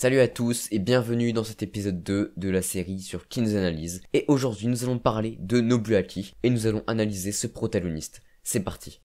Salut à tous et bienvenue dans cet épisode 2 de la série sur Kins Analyse. Et aujourd'hui nous allons parler de Nobuaki et nous allons analyser ce protagoniste. C'est parti.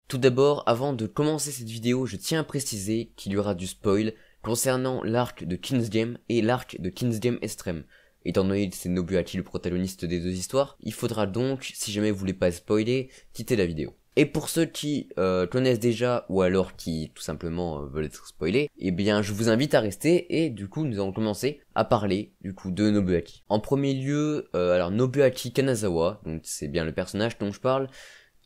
Tout d'abord, avant de commencer cette vidéo, je tiens à préciser qu'il y aura du spoil concernant l'arc de King's Game et l'arc de King's Game Extreme. Étant donné que c'est Nobuaki le protagoniste des deux histoires, il faudra donc, si jamais vous voulez pas spoiler, quitter la vidéo. Et pour ceux qui connaissent déjà ou alors qui tout simplement veulent être spoilés, eh bien je vous invite à rester et du coup nous allons commencer à parler du coup de Nobuaki. En premier lieu, alors Nobuaki Kanazawa, donc c'est bien le personnage dont je parle.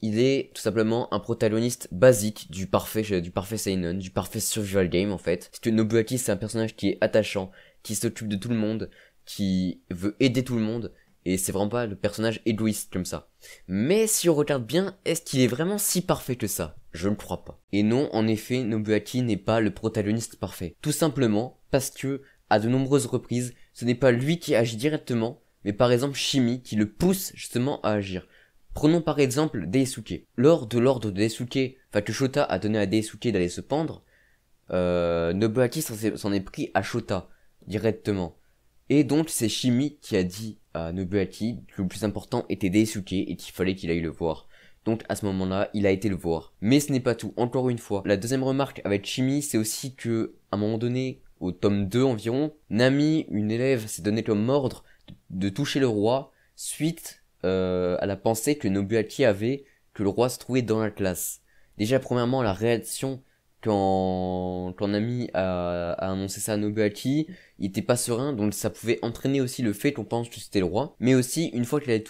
Il est tout simplement un protagoniste basique du parfait seinen, du parfait survival game en fait. Parce que Nobuaki c'est un personnage qui est attachant, qui s'occupe de tout le monde, qui veut aider tout le monde, et c'est vraiment pas le personnage égoïste comme ça. Mais si on regarde bien, est-ce qu'il est vraiment si parfait que ça? Je ne crois pas. Et non, en effet, Nobuaki n'est pas le protagoniste parfait. Tout simplement parce que, à de nombreuses reprises, ce n'est pas lui qui agit directement, mais par exemple Shimi qui le pousse justement à agir. Prenons par exemple Daisuke. Lors de l'ordre de Daisuke, que Shota a donné à Daisuke d'aller se pendre, Nobuaki s'en est pris à Shota, directement. Et donc c'est Shimi qui a dit à Nobuaki que le plus important était Daisuke et qu'il fallait qu'il aille le voir. Donc à ce moment-là, il a été le voir. Mais ce n'est pas tout, encore une fois. La deuxième remarque avec Shimi, c'est aussi que, à un moment donné, au tome 2 environ, Nami, une élève, s'est donné comme ordre de toucher le roi, suite à la pensée que Nobuaki avait que le roi se trouvait dans la classe. Déjà, premièrement, la réaction quand Nami a annoncé ça à Nobuaki, il était pas serein, donc ça pouvait entraîner aussi le fait qu'on pense que c'était le roi. Mais aussi, une fois qu'elle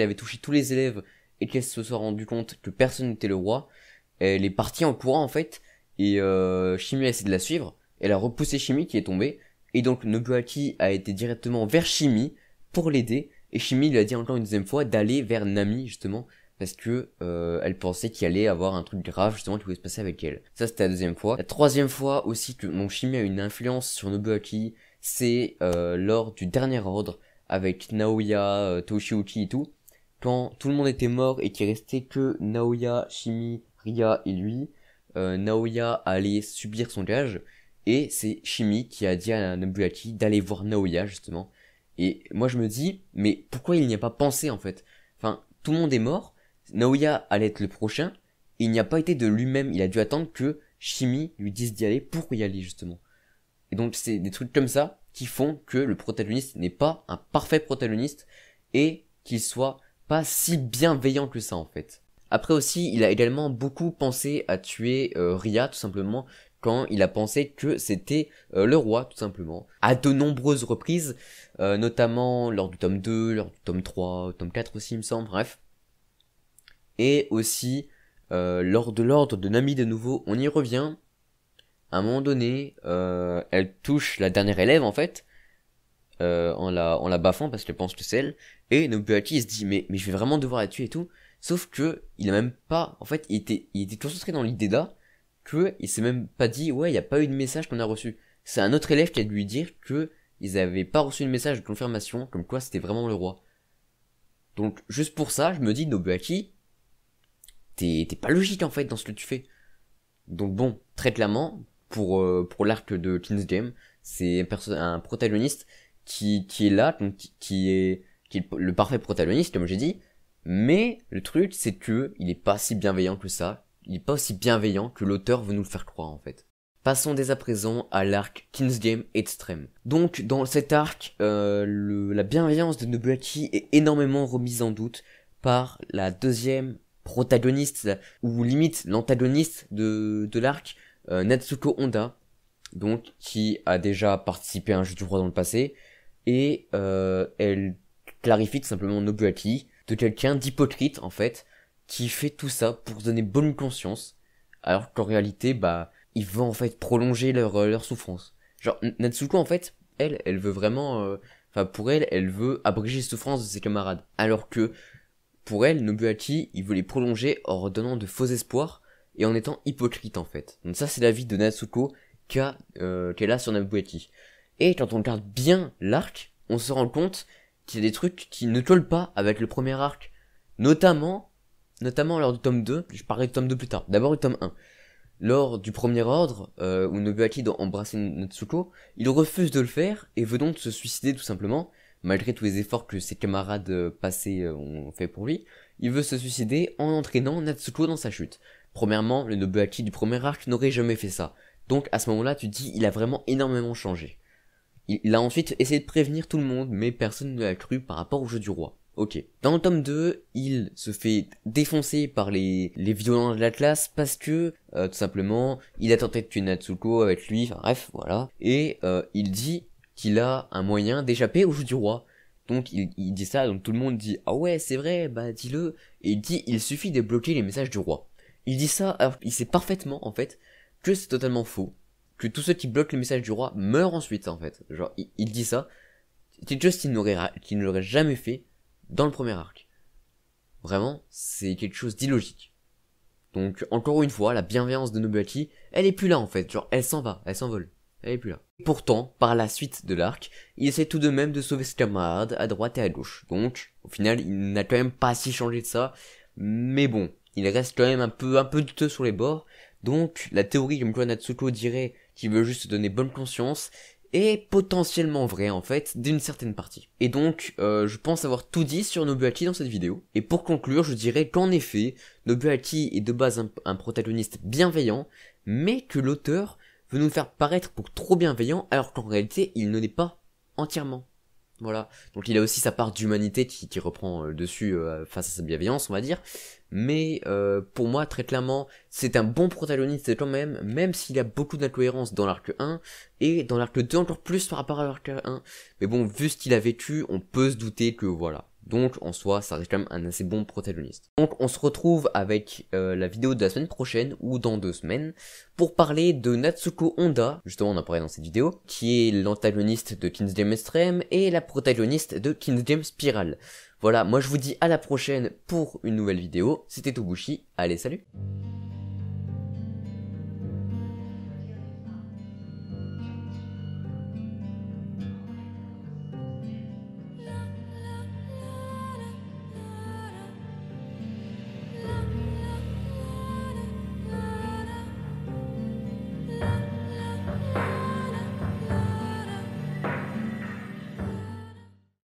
avait touché tous les élèves et qu'elle se soit rendu compte que personne n'était le roi, elle est partie en courant en fait, et Shimi a essayé de la suivre, elle a repoussé Shimi qui est tombé, et donc Nobuaki a été directement vers Shimi pour l'aider, et Shimi lui a dit encore une deuxième fois d'aller vers Nami justement parce que elle pensait qu'il allait avoir un truc grave justement qui pouvait se passer avec elle. Ça c'était la deuxième fois. La troisième fois aussi que mon Shimi a une influence sur Nobuaki, c'est lors du dernier ordre avec Naoya, Toshiuki et tout. Quand tout le monde était mort et qu'il restait que Naoya, Shimi, Ria et lui, Naoya allait subir son gage et c'est Shimi qui a dit à Nobuaki d'aller voir Naoya justement. Et moi je me dis, mais pourquoi il n'y a pas pensé en fait? Enfin, tout le monde est mort, Naoya allait être le prochain, et il n'y a pas été de lui-même, il a dû attendre que Shimi lui dise d'y aller pour y aller justement. Et donc c'est des trucs comme ça qui font que le protagoniste n'est pas un parfait protagoniste, et qu'il soit pas si bienveillant que ça en fait. Après aussi, il a également beaucoup pensé à tuer Ria tout simplement, quand il a pensé que c'était le roi tout simplement. À de nombreuses reprises, notamment lors du tome 2, lors du tome 3, tome 4 aussi il me semble, bref. Et aussi lors de l'ordre de Nami de nouveau, on y revient. À un moment donné, elle touche la dernière élève en fait, en la baffant parce qu'elle pense que c'est elle. Et Nobuaki se dit mais je vais vraiment devoir la tuer et tout. Sauf que il a même pas, en fait il était concentré dans l'idée là, que il s'est même pas dit ouais il y a pas eu de message qu'on a reçu. C'est un autre élève qui a dû lui dire que ils avaient pas reçu de message de confirmation comme quoi c'était vraiment le roi. Donc juste pour ça je me dis Nobuaki, t'es pas logique en fait dans ce que tu fais. Donc bon, très clairement pour l'arc de King's Game, c'est un protagoniste qui est là, donc qui est le parfait protagoniste comme j'ai dit. Mais le truc c'est que il est pas si bienveillant que ça. Il est pas aussi bienveillant que l'auteur veut nous le faire croire en fait. Passons dès à présent à l'arc King's Game Extreme. Donc dans cet arc, la bienveillance de Nobuaki est énormément remise en doute par la deuxième protagoniste, ou limite l'antagoniste de l'arc, Natsuko Honda, donc qui a déjà participé à un jeu du roi dans le passé, et elle clarifie tout simplement Nobuaki de quelqu'un d'hypocrite en fait, qui fait tout ça pour se donner bonne conscience, alors qu'en réalité, il veut en fait prolonger leur souffrance. Genre, Natsuko en fait, elle veut vraiment, pour elle, elle veut abréger les souffrances de ses camarades, alors que, pour elle, Nobuaki, il veut les prolonger en redonnant de faux espoirs, et en étant hypocrite en fait. Donc ça c'est l'avis de Natsuko qu'elle a sur Nobuaki. Et quand on regarde bien l'arc, on se rend compte qu'il y a des trucs qui ne collent pas avec le premier arc. Notamment lors du tome 2, je parlerai du tome 2 plus tard, d'abord du tome 1. Lors du premier ordre, où Nobuaki doit embrasser Natsuko, il refuse de le faire et veut donc se suicider tout simplement, malgré tous les efforts que ses camarades passés ont fait pour lui. Il veut se suicider en entraînant Natsuko dans sa chute. Premièrement, le Nobuaki du premier arc n'aurait jamais fait ça. Donc à ce moment-là, tu te dis, il a vraiment énormément changé. Il a ensuite essayé de prévenir tout le monde, mais personne ne l'a cru par rapport au jeu du roi. Ok. Dans le tome 2, il se fait défoncer par les violents de l'Atlas parce que, tout simplement, il a tenté de tuer Natsuko avec lui, enfin bref, voilà. Et il dit qu'il a un moyen d'échapper au jeu du roi. Donc il dit ça, donc tout le monde dit « Ah ouais, c'est vrai, bah dis-le ». Et il dit « Il suffit de bloquer les messages du roi ». Il dit ça alors qu'il sait parfaitement, en fait, que c'est totalement faux. Que tous ceux qui bloquent les messages du roi meurent ensuite, en fait. Genre, il dit ça. C'est quelque chose qu'il n'aurait jamais fait dans le premier arc. Vraiment, c'est quelque chose d'illogique. Donc, encore une fois, la bienveillance de Nobuaki, elle est plus là, en fait. Genre, elle s'en va, elle s'envole. Elle est plus là. Pourtant, par la suite de l'arc, il essaie tout de même de sauver ses camarades à droite et à gauche. Donc, au final, il n'a quand même pas si changé de ça. Mais bon, il reste quand même un peu douteux sur les bords. Donc, la théorie comme quoi Natsuko dirait qu'il veut juste se donner bonne conscience est potentiellement vraie en fait, d'une certaine partie. Et donc, je pense avoir tout dit sur Nobuaki dans cette vidéo. Et pour conclure, je dirais qu'en effet, Nobuaki est de base un protagoniste bienveillant, mais que l'auteur veut nous faire paraître pour trop bienveillant, alors qu'en réalité, il ne l'est pas entièrement. Voilà, donc il a aussi sa part d'humanité qui reprend le dessus face à sa bienveillance, on va dire. Mais pour moi, très clairement, c'est un bon protagoniste quand même s'il y a beaucoup d'incohérences dans l'arc 1, et dans l'arc 2 encore plus par rapport à l'arc 1. Mais bon, vu ce qu'il a vécu, on peut se douter que voilà. Donc en soi, ça reste quand même un assez bon protagoniste. Donc on se retrouve avec la vidéo de la semaine prochaine, ou dans 2 semaines, pour parler de Natsuko Honda, justement on en parlait dans cette vidéo, qui est l'antagoniste de King's Gem Extreme et la protagoniste de King's Gem Spiral. Voilà, moi je vous dis à la prochaine pour une nouvelle vidéo, c'était Tobushi, allez salut!